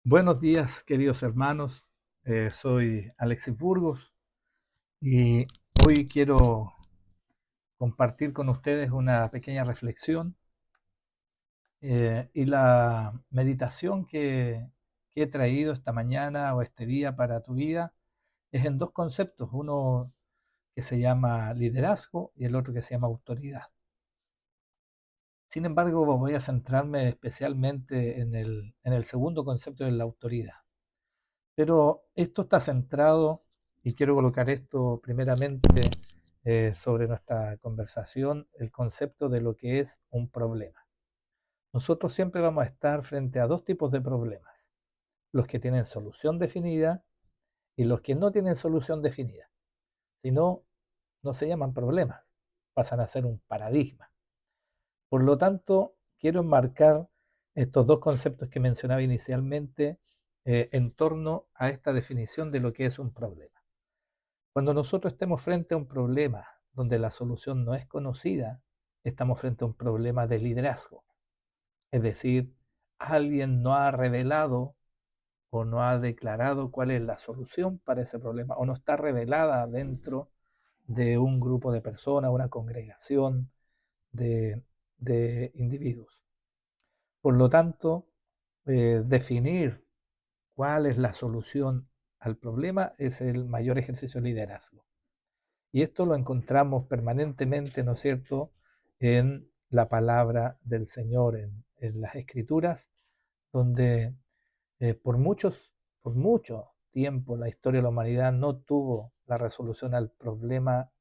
Buenos días, queridos hermanos. Soy Alexis Burgos y hoy quiero compartir con ustedes una pequeña reflexión y la meditación que he traído esta mañana o este día para tu vida es en dos conceptos, uno que se llama liderazgo y el otro que se llama autoridad. Sin embargo, voy a centrarme especialmente en el segundo concepto de la autoridad. Pero esto está centrado, y quiero colocar esto primeramente sobre nuestra conversación, el concepto de lo que es un problema. Nosotros siempre vamos a estar frente a dos tipos de problemas, los que tienen solución definida y los que no tienen solución definida. Si no, no se llaman problemas, pasan a ser un paradigma. Por lo tanto, quiero enmarcar estos dos conceptos que mencionaba inicialmente en torno a esta definición de lo que es un problema. Cuando nosotros estemos frente a un problema donde la solución no es conocida, estamos frente a un problema de liderazgo. Es decir, alguien no ha revelado o no ha declarado cuál es la solución para ese problema o no está revelada dentro de un grupo de personas, una congregación de, de individuos. Por lo tanto, definir cuál es la solución al problema es el mayor ejercicio de liderazgo. Y esto lo encontramos permanentemente, ¿no es cierto?, en la palabra del Señor, en las Escrituras, donde por mucho tiempo la historia de la humanidad no tuvo la resolución al problema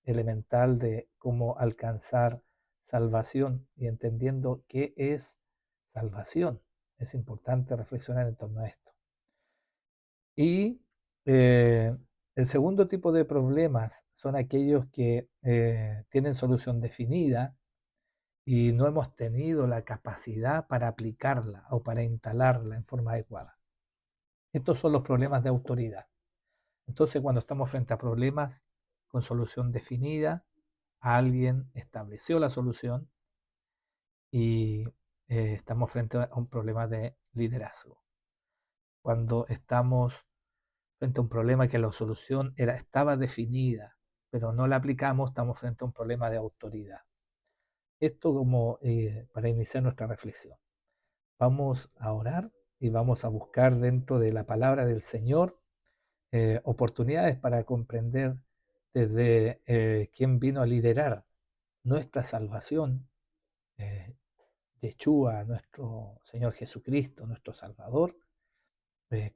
elemental de cómo alcanzar salvación y entendiendo qué es salvación. Es importante reflexionar en torno a esto. Y el segundo tipo de problemas son aquellos que tienen solución definida y no hemos tenido la capacidad para aplicarla o para instalarla en forma adecuada. Estos son los problemas de autoridad. Entonces, cuando estamos frente a problemas con solución definida, alguien estableció la solución y estamos frente a un problema de liderazgo. Cuando estamos frente a un problema que la solución estaba definida, pero no la aplicamos, estamos frente a un problema de autoridad. Esto como para iniciar nuestra reflexión. Vamos a orar y vamos a buscar dentro de la palabra del Señor oportunidades para comprender desde quién vino a liderar nuestra salvación, eh, Yeshua, nuestro Señor Jesucristo, nuestro Salvador,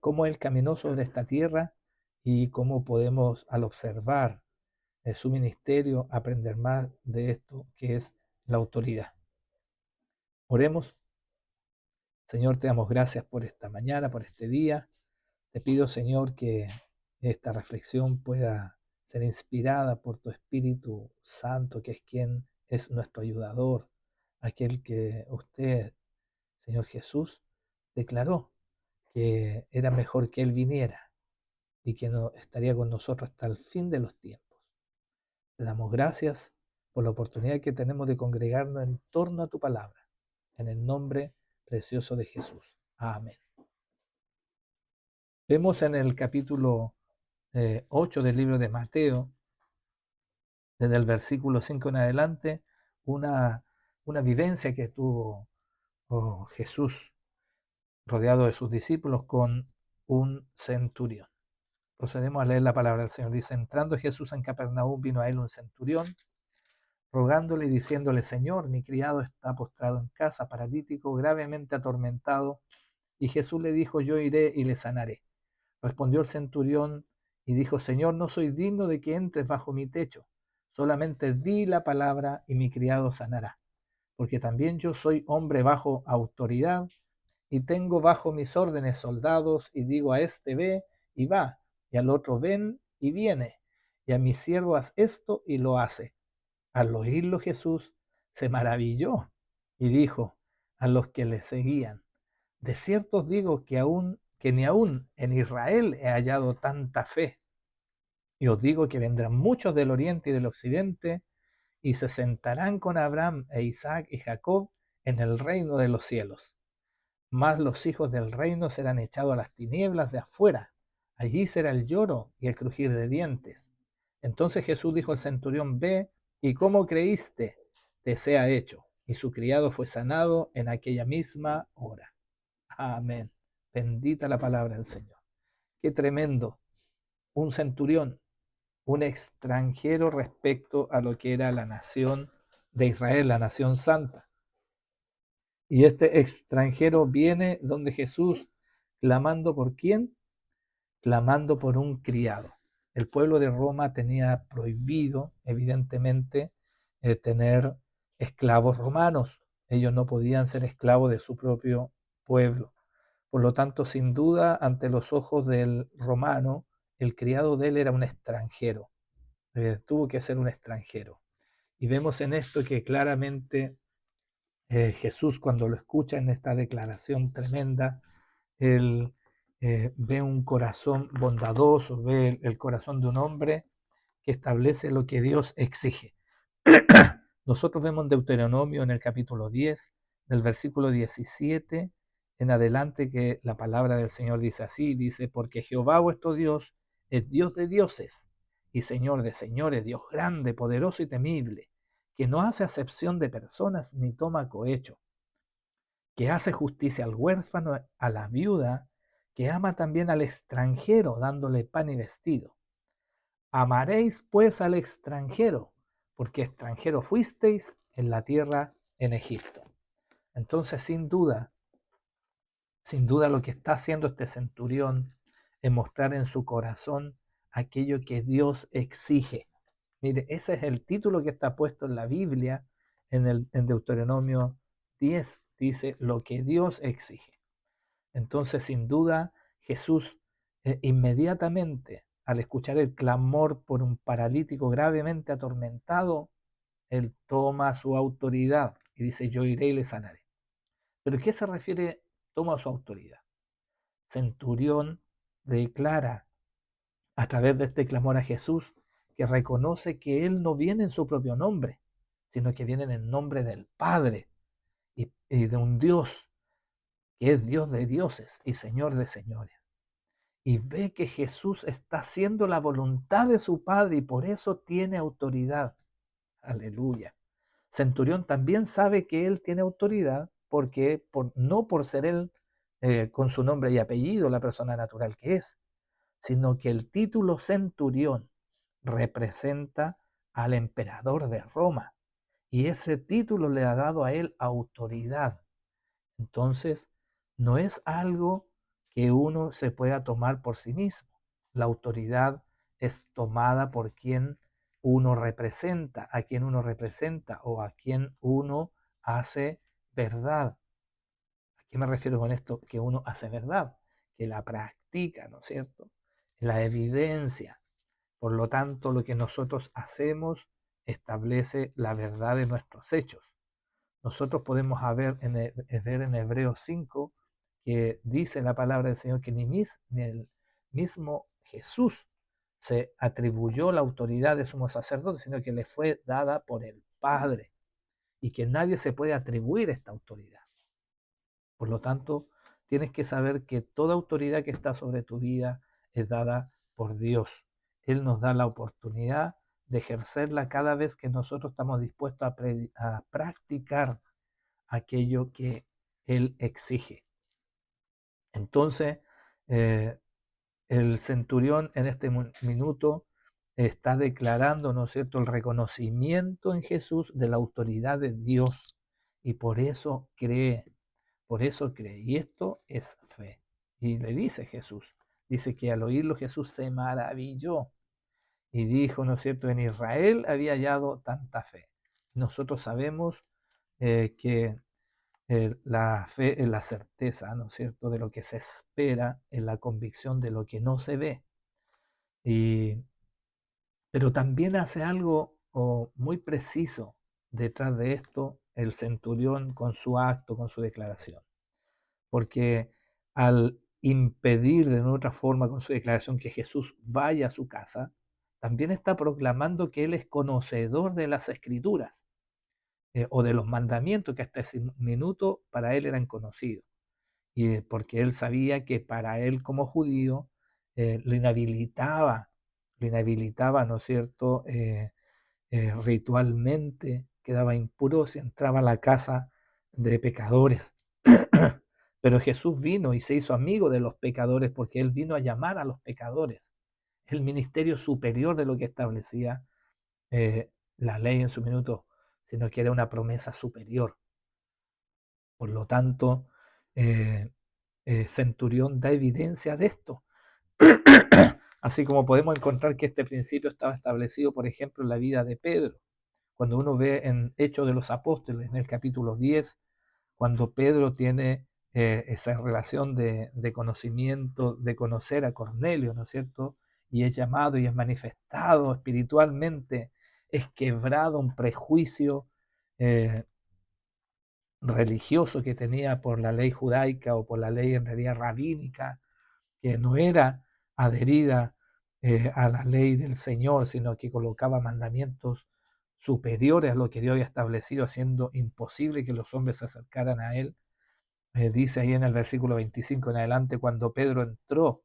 cómo Él caminó sobre esta tierra y cómo podemos, al observar su ministerio, aprender más de esto que es la autoridad. Oremos. Señor, te damos gracias por esta mañana, por este día. Te pido, Señor, que esta reflexión pueda ser inspirada por tu Espíritu Santo, que es quien es nuestro ayudador, aquel que usted, Señor Jesús, declaró que era mejor que Él viniera y que no estaría con nosotros hasta el fin de los tiempos. Te damos gracias por la oportunidad que tenemos de congregarnos en torno a tu palabra, en el nombre precioso de Jesús. Amén. Vemos en el capítulo 8 del libro de Mateo, desde el versículo 5 en adelante, una, una vivencia que tuvo Jesús rodeado de sus discípulos con un centurión. Procedemos a leer la palabra del Señor. Dice, entrando Jesús en Capernaum, vino a él un centurión, rogándole y diciéndole, Señor, mi criado está postrado en casa, paralítico, gravemente atormentado. Y Jesús le dijo, yo iré y le sanaré. Respondió el centurión y dijo, Señor, no soy digno de que entres bajo mi techo. Solamente di la palabra y mi criado sanará. Porque también yo soy hombre bajo autoridad y tengo bajo mis órdenes soldados y digo a este ve y va, y al otro ven y viene, y a mi siervo haz esto y lo hace. Al oírlo Jesús se maravilló y dijo a los que le seguían, de cierto os digo que ni aún en Israel he hallado tanta fe. Y os digo que vendrán muchos del oriente y del occidente y se sentarán con Abraham e Isaac y Jacob en el reino de los cielos. Mas los hijos del reino serán echados a las tinieblas de afuera. Allí será el lloro y el crujir de dientes. Entonces Jesús dijo al centurión: Ve, y como creíste, te sea hecho. Y su criado fue sanado en aquella misma hora. Amén. Bendita la palabra del Señor. Qué tremendo. Un centurión, un extranjero respecto a lo que era la nación de Israel, la nación santa. Y este extranjero viene donde Jesús, clamando por quién, clamando por un criado. El pueblo de Roma tenía prohibido, evidentemente, tener esclavos romanos. Ellos no podían ser esclavos de su propio pueblo. Por lo tanto, sin duda, ante los ojos del romano, el criado de él era un extranjero. Tuvo que ser un extranjero. Y vemos en esto que claramente Jesús, cuando lo escucha en esta declaración tremenda, él ve un corazón bondadoso, ve el corazón de un hombre que establece lo que Dios exige. Nosotros vemos en Deuteronomio, en el capítulo 10, del versículo 17 en adelante, que la palabra del Señor dice así, dice: porque Jehová vuestro Dios es Dios de dioses y Señor de señores, Dios grande, poderoso y temible, que no hace acepción de personas ni toma cohecho, que hace justicia al huérfano, a la viuda, que ama también al extranjero, dándole pan y vestido. Amaréis pues al extranjero, porque extranjero fuisteis en la tierra en Egipto. Entonces, sin duda lo que está haciendo este centurión es mostrar en su corazón aquello que Dios exige. Mire, ese es el título que está puesto en la Biblia, en Deuteronomio 10, dice lo que Dios exige. Entonces, sin duda, Jesús inmediatamente, al escuchar el clamor por un paralítico gravemente atormentado, él toma su autoridad y dice: yo iré y le sanaré. ¿Pero qué se refiere toma su autoridad? Centurión declara a través de este clamor a Jesús que reconoce que él no viene en su propio nombre, sino que viene en el nombre del Padre y de un Dios que es Dios de dioses y Señor de señores. Y ve que Jesús está haciendo la voluntad de su Padre y por eso tiene autoridad. Aleluya. Centurión también sabe que él tiene autoridad porque no por ser él con su nombre y apellido la persona natural que es, sino que el título centurión representa al emperador de Roma y ese título le ha dado a él autoridad. Entonces, no es algo que uno se pueda tomar por sí mismo. La autoridad es tomada por quien uno representa, a quien uno representa o a quien uno hace verdad. ¿A qué me refiero con esto? Que uno hace verdad, que la practica, ¿no es cierto? La evidencia. Por lo tanto, lo que nosotros hacemos establece la verdad de nuestros hechos. Nosotros podemos ver en Hebreos 5 que dice la palabra del Señor que ni el mismo Jesús se atribuyó la autoridad de sumo sacerdote, sino que le fue dada por el Padre y que nadie se puede atribuir esta autoridad. Por lo tanto, tienes que saber que toda autoridad que está sobre tu vida es dada por Dios. Él nos da la oportunidad de ejercerla cada vez que nosotros estamos dispuestos a practicar aquello que Él exige. Entonces, eh, el centurión en este minuto está declarando, ¿no es cierto?, el reconocimiento en Jesús de la autoridad de Dios y por eso cree, por eso cree. Y esto es fe. Y le dice Jesús, dice que al oírlo Jesús se maravilló y dijo, ¿no es cierto?, en Israel había hallado tanta fe. Nosotros sabemos que la fe es la certeza, ¿no es cierto?, de lo que se espera, en la convicción de lo que no se ve. Y, pero también hace algo muy preciso detrás de esto el centurión con su acto, con su declaración. Porque al impedir de una otra forma con su declaración que Jesús vaya a su casa, también está proclamando que él es conocedor de las escrituras o de los mandamientos que hasta ese minuto para él eran conocidos. y porque él sabía que para él como judío lo inhabilitaba, ¿no es cierto? Ritualmente quedaba impuro si entraba a la casa de pecadores. Pero Jesús vino y se hizo amigo de los pecadores porque él vino a llamar a los pecadores. Es el ministerio superior de lo que establecía la ley en su minuto, sino que era una promesa superior. Por lo tanto, eh, Centurión da evidencia de esto. Así como podemos encontrar que este principio estaba establecido, por ejemplo, en la vida de Pedro. Cuando uno ve en Hechos de los Apóstoles, en el capítulo 10, cuando Pedro tiene esa relación de conocimiento, de conocer a Cornelio, ¿no es cierto? Y es llamado y es manifestado espiritualmente, es quebrado un prejuicio eh, religioso que tenía por la ley judaica o por la ley en realidad rabínica, que no era adherida a la ley del Señor, sino que colocaba mandamientos superiores a lo que Dios había establecido, haciendo imposible que los hombres se acercaran a Él. Dice ahí en el versículo 25 en adelante, cuando Pedro entró,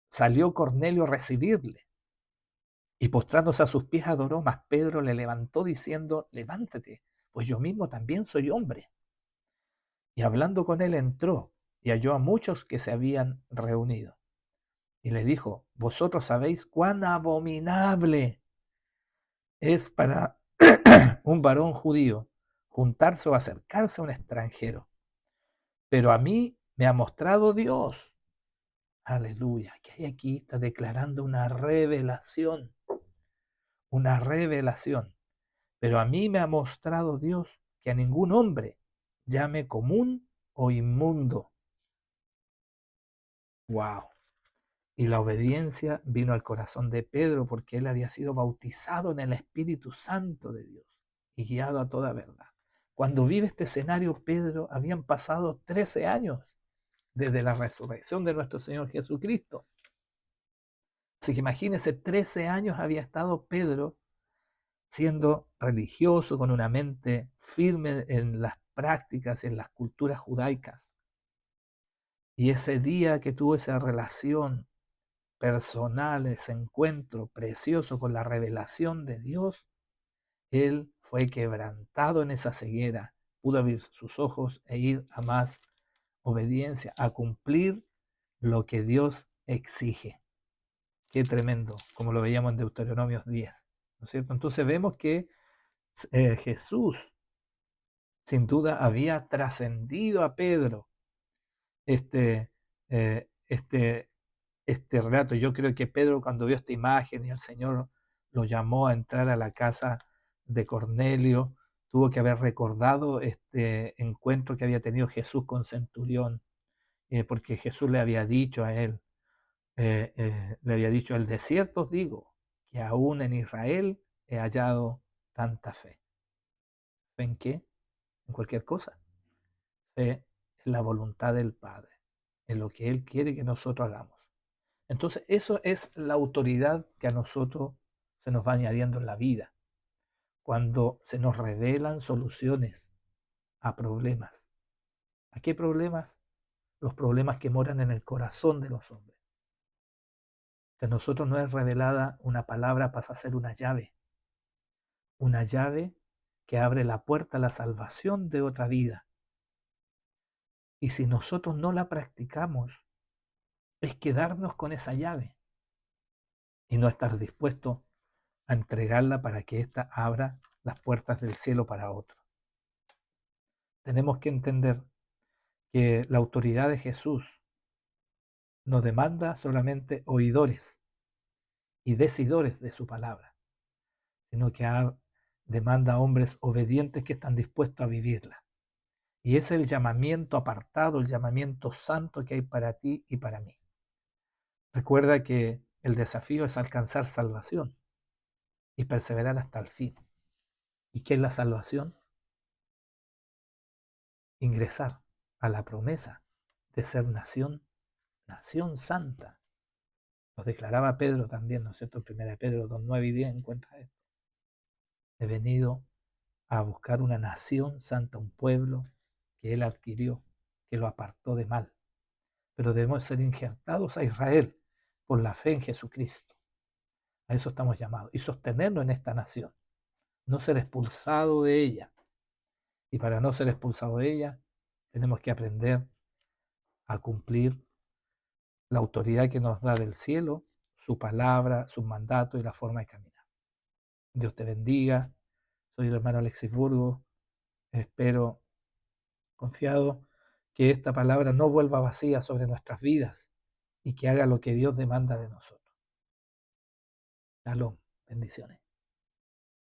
salió Cornelio a recibirle y postrándose a sus pies adoró, mas Pedro le levantó diciendo, levántate, pues yo mismo también soy hombre. Y hablando con él entró y halló a muchos que se habían reunido. Y le dijo, vosotros sabéis cuán abominable es para un varón judío juntarse o acercarse a un extranjero. Pero a mí me ha mostrado Dios. Aleluya. Que hay aquí está declarando una revelación. Una revelación. Pero a mí me ha mostrado Dios que a ningún hombre llame común o inmundo. Wow. Y la obediencia vino al corazón de Pedro porque él había sido bautizado en el Espíritu Santo de Dios y guiado a toda verdad. Cuando vive este escenario, Pedro, habían pasado 13 años desde la resurrección de nuestro Señor Jesucristo. Así que imagínense, 13 años había estado Pedro siendo religioso, con una mente firme en las prácticas, en las culturas judaicas. Y ese día que tuvo esa relación personal, ese encuentro precioso con la revelación de Dios, él fue quebrantado en esa ceguera, pudo abrir sus ojos e ir a más obediencia, a cumplir lo que Dios exige. Qué tremendo, como lo veíamos en Deuteronomios 10, ¿no es cierto? Entonces vemos que Jesús sin duda había trascendido a Pedro este, eh, este, este relato. Yo creo que Pedro cuando vio esta imagen y el Señor lo llamó a entrar a la casa de Cornelio, tuvo que haber recordado este encuentro que había tenido Jesús con Centurión, porque Jesús le había dicho a él, le había dicho, el desierto os digo, que aún en Israel he hallado tanta fe. ¿Fe en qué? En cualquier cosa. Fe en la voluntad del Padre, en lo que Él quiere que nosotros hagamos. Entonces, eso es la autoridad que a nosotros se nos va añadiendo en la vida, cuando se nos revelan soluciones a problemas. ¿A qué problemas? Los problemas que moran en el corazón de los hombres. Si a nosotros no es revelada una palabra, pasa a ser una llave que abre la puerta a la salvación de otra vida. Y si nosotros no la practicamos, es quedarnos con esa llave y no estar dispuesto a entregarla para que ésta abra las puertas del cielo para otro. Tenemos que entender que la autoridad de Jesús nos demanda solamente oidores y decidores de su palabra, sino que demanda a hombres obedientes que están dispuestos a vivirla. Y ese es el llamamiento apartado, el llamamiento santo que hay para ti y para mí. Recuerda que el desafío es alcanzar salvación y perseverar hasta el fin. ¿Y qué es la salvación? Ingresar a la promesa de ser nación, nación santa. Lo declaraba Pedro también, ¿no es cierto? 1 Pedro 2, 9 y 10 encuentra esto. He venido a buscar una nación santa, un pueblo que él adquirió, que lo apartó de mal. Pero debemos ser injertados a Israel por la fe en Jesucristo. A eso estamos llamados. Y sostenernos en esta nación. No ser expulsado de ella. Y para no ser expulsado de ella, tenemos que aprender a cumplir la autoridad que nos da del cielo, su palabra, sus mandatos y la forma de caminar. Dios te bendiga. Soy el hermano Alexis Burgos. Espero, confiado, que esta palabra no vuelva vacía sobre nuestras vidas y que haga lo que Dios demanda de nosotros. Shalom. Bendiciones.